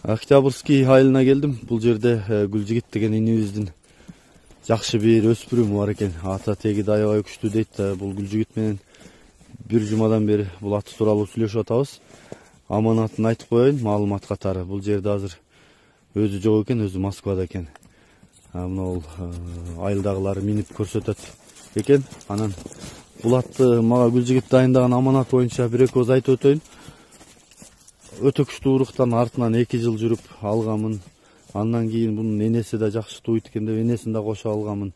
Октябрьский айылына келдим. Бул жерде Гүлжигит деген инибиздин жакшы бир өспүрүм бар экен. Ата теги аябай күчтүү дейт. Бул Гүлжигит менен бир жумадан бери бул аты тууралуу сүйлөшүп атабыз. Аманатын айтып коеюн, маалымат катары. Бул жерде азыр өзү жок экен, өзү Москвада экен. Мына бул айылдагылар минип көрсөтөт экен. Анан бул атты мага Гүлжигит дайындаган аманат боюнча бир экөөбүз айтып өтөйүн. Өтө күчтүү уруктан артынан 2 жыл жүрүп алганмын. Андан кийин бунун энеси да жакшы туйт экен деп энесин да кошо алганмын.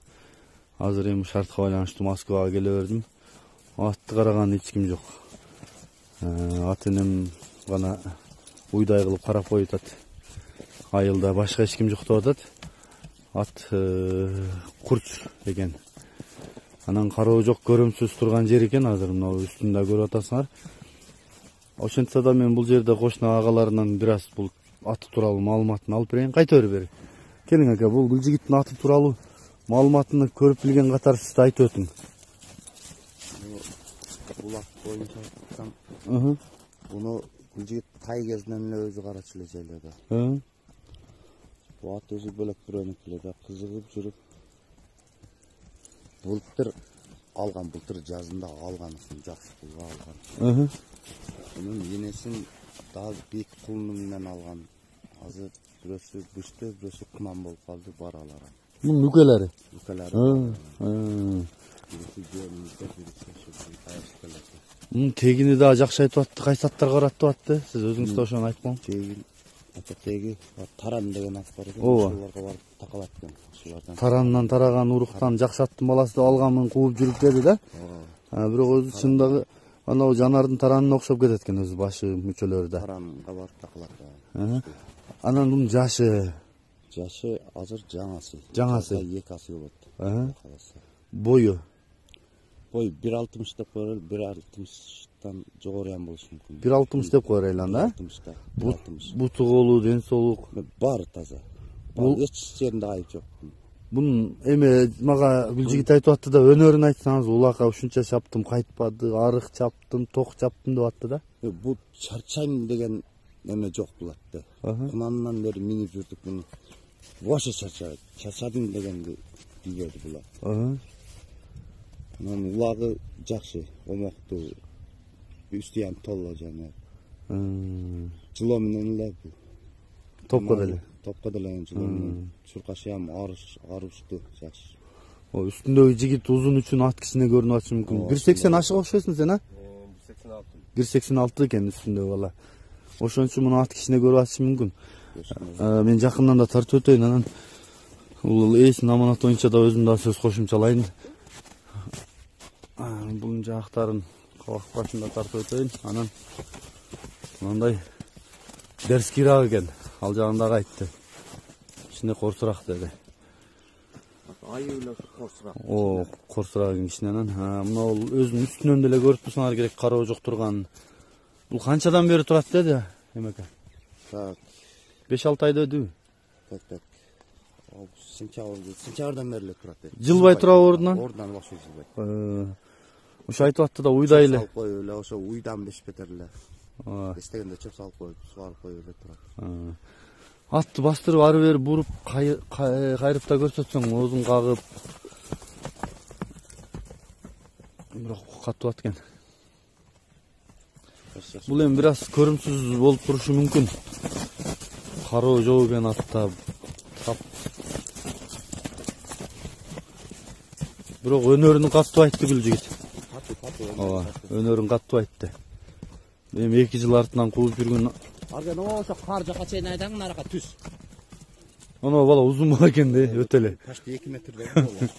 Азыр эми шартка байланыштуу Москвага келе бердим. Атты караган эч ким жок. Ат энем гана уйдай кылып карап коюп атат. Айылда башка эч ким жок деп атат. Ат курч экен. Анан кароо жок, көрөмсүз турган жер экен. Азыр мына үстүндө көрүп атасыңар. Ошентсе да мен бул жерде кошуна агаларынан бир аз бул аты тууралуу маалыматын алып берейин. Кайта бери. Келиң ака, бул Гүлжигиттин аты тууралуу маалыматын көрүп билген катары сиз да айтып өтүң. Бул ат боюнча айтсам, буну Гүлжигит тай кезинен эле өзү карачу эле жайлады. Бул ат өзү бөлөк бирөөнүкү эле да кызыгып жүрүп былтыр алган, былтыр жазында алган, жакшы пулга алган. Bunun yenesini daha büyük kulunu menен algan. Azı birisi büstü, birisi kuman bolup kaldı baralara. Bunun mükeleri? Mükeleri. Birisi görünüzde, birisi şurada kayışkılar. Bunun tegini daha jakşı aytıp attı, kaysatlar karattıp attı. Siz özünüz de oşan aytpam. Tegin, tegi taran degen at var eкен. Şularga barıp takalatken. Tarandan taragan uruktan jakşı attım balası da algamın kuup жүрүp dedi da. Бирок өзү чындагы ana o janardın taranına okşap кетет экен өзү başı мүчөлөрү да. Taranга барып такалат. Анан бунун жашы азыр жаңасы. Жаңасы. 2 асы болот. Бою. Бой 1.60 деп коелу, 1.60тан жогору ям болушу мүмкүн. 1.60 деп коелу да? 1.60. Буту колу, ден соолук бар таза. Бул эч жеринде айып жок. Bunun эме мага Гүлжигит айтып атты да, өнөрүн айтсаңыз, улака ушунча чаптым, кайтпады, арык чаптым, ток чаптым деп атты да. Бул чарчайм деген эме жок булатты. Кунандан бери минип жүрдүк муну. Боша чарчадым дегенди билбеди булар. Анан улагы жакшы, омоктуу. Үстү ям толло жана. Жылоо менен эле бул. Топко деле. Topka delen жылоонун чуркашы ям арыштуу жакшы. O üstündögi жигит узун үчүн ат кичине көрүнүп атышы мүмкүн. 1.80 ашык окшойсуң сен, а? 1.86. 1.86 экен үстүндө бала. Ошон үчүн муну ат кичине көрүп атышы мүмкүн. Мен жакындан да тартып өтөйүн, анан бул эсин аманат боюнча да өзүм да сөз кошумчалайын. Бунун жактарын кабак башында тартып өтөйүн. Анан мындай дерскирак экен. Ал жагындагы айтты. Кичине корсураак деди. Айылы корсураак. О, корсураак кичинен. Мына ол өзүнүн үстүнөн деле көрүп турсаңар керек, кароо жок турган. Бул канчадан бери турат деди, эмеке? Так. 5-6 айда өдүбү? Так. Сентябрдан бери эле турат. Жылбай турабы ордунан? Ордунан башка жылбай. Ошо айтып атты да, уйдай эле. Салып коюп эле, ошо уйдан бешпетер эле. Эстегенде чөп салып коюп, сугарып коюп эле турат. Атты бастырып ары бери буруп, кайрып да көрсөтсөң, оозун кагып. Бирок катып аткен. Бул эми бир аз көрүмсүз болуп турушу мүмкүн. Кароо жок экен атта. Бирок өнөрүн катуу айтты Гүлжигит. Ооба, өнөрүн катуу айтты. Эми 2 жыл артынан кууп жүргөн. Арган ошо кар жака чейин айдаңын наракка түз. Ана бала узун бала экен да, өтө эле. Почти 2 метрдей болот.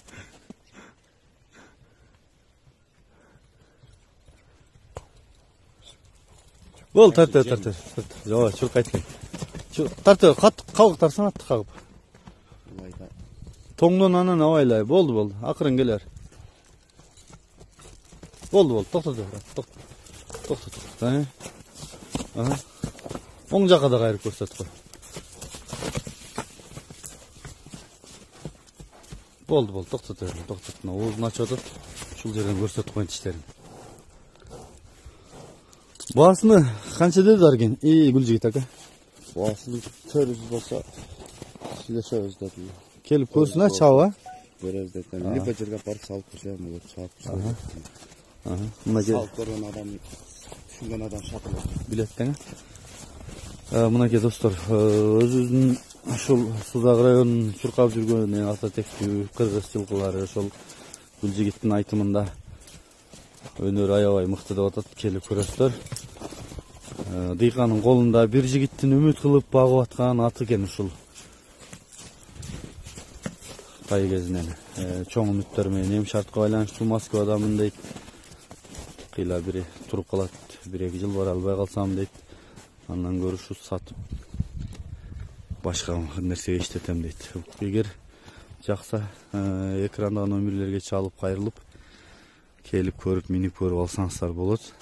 Бол тарт. Жоо, чуркайт экен. Тарт, кабык тарсаң атты кагып. Тоңдон анан абайлай. Болду. Акырын келер. Болду. Токтот. Оң жака да кайрып көрсөт кой. Болду. Токтот. Мына оозун ачып атат. Ушул жерден көрсөтүп коюн тиштерин. Баасыны канча деди арген? Гүлжигит ака. Bu aslında törüz olsa sileşeriz dedi. Kelip ko'rsin ha çava. Göreriz dedi. Lipacırga park salıp koşalım olur. Çarpışalım. Aha. Buna gel. Salıp koran adam, şundan adam şapılır. Biletten. Mınake dostlar, özünün şol Suzak rayonunun çurkap жүргөн ата тектүү кыргыз жылкылары ошол Гүлжигиттин айтымында өнөрү аябай мыкты деп атат, келип көрөсүздөр. Дыйканын колунда бир жигиттин үмүт кылып багып аткан аты экен ушул. Тай кезинен чоң үмүттөр менен эми шартка байланыштуу Москвадамын дейт. Кыйла бири туруп калат, 1-2 жыл бара албай калсам дейт. Андан көрүшү сатып башка нерсеге иштетем дейт. Эгер жакса экрандагы номерлерге чалып кайрылып келип көрүп минип көрүп алсаңыздар болот.